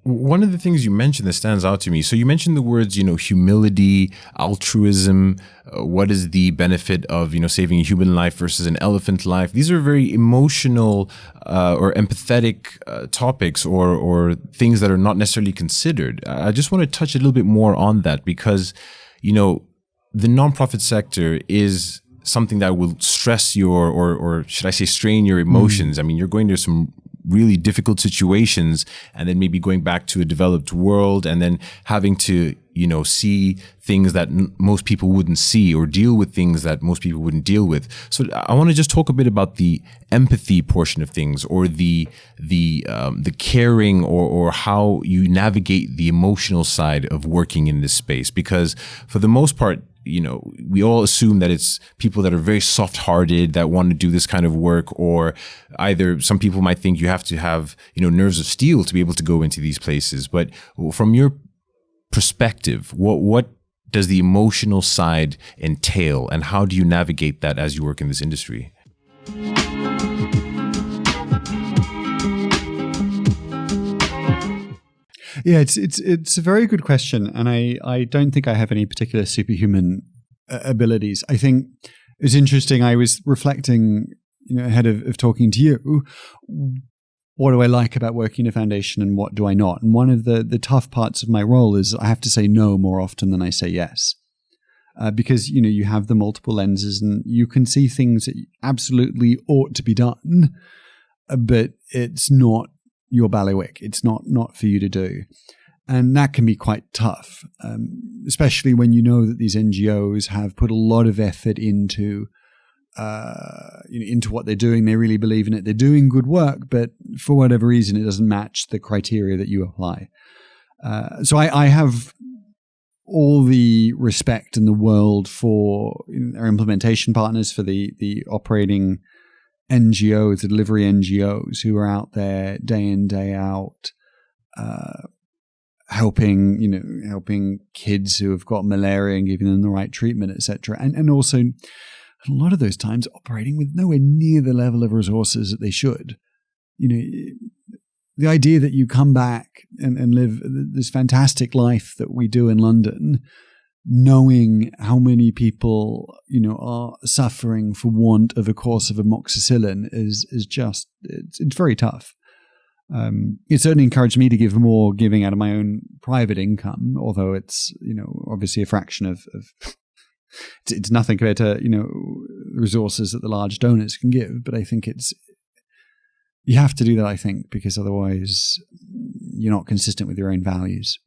One of the things you mentioned that stands out to me, so you mentioned the words, humility, altruism, what is the benefit of, saving a human life versus an elephant life? These are very emotional or empathetic topics or things that are not necessarily considered. I just want to touch a little bit more on that because, the nonprofit sector is something that will stress your, or should I say strain your emotions. I mean, you're going to some really difficult situations and then maybe going back to a developed world and then having to, see things that most people wouldn't see or deal with things that most people wouldn't deal with. So I want to just talk a bit about the empathy portion of things or the caring or how you navigate the emotional side of working in this space. Because for the most part, we all assume that it's people that are very soft-hearted that want to do this kind of work, or either some people might think you have to have, nerves of steel to be able to go into these places. But from your perspective, what does the emotional side entail, and how do you navigate that as you work in this industry? Yeah, it's a very good question, and I don't think I have any particular superhuman abilities. I think it's interesting. I was reflecting, ahead of talking to you, what do I like about working in a foundation and what do I not? And one of the tough parts of my role is I have to say no more often than I say yes. Because, you have the multiple lenses and you can see things that absolutely ought to be done, but it's not your bailiwick. It's not for you to do. And that can be quite tough, especially when you know that these NGOs have put a lot of effort into what they're doing. They really believe in it. They're doing good work, but for whatever reason, it doesn't match the criteria that you apply. So I have all the respect in the world for our implementation partners, for the operating NGOs, the delivery NGOs who are out there day in, day out, helping kids who have got malaria and giving them the right treatment, etc. And also a lot of those times operating with nowhere near the level of resources that they should. The idea that you come back and live this fantastic life that we do in London, knowing how many people, are suffering for want of a course of amoxicillin is just, it's very tough. It certainly encouraged me to give more giving out of my own private income, although it's, obviously a fraction of it's nothing compared to, resources that the large donors can give. But I think you have to do that, I think, because otherwise you're not consistent with your own values.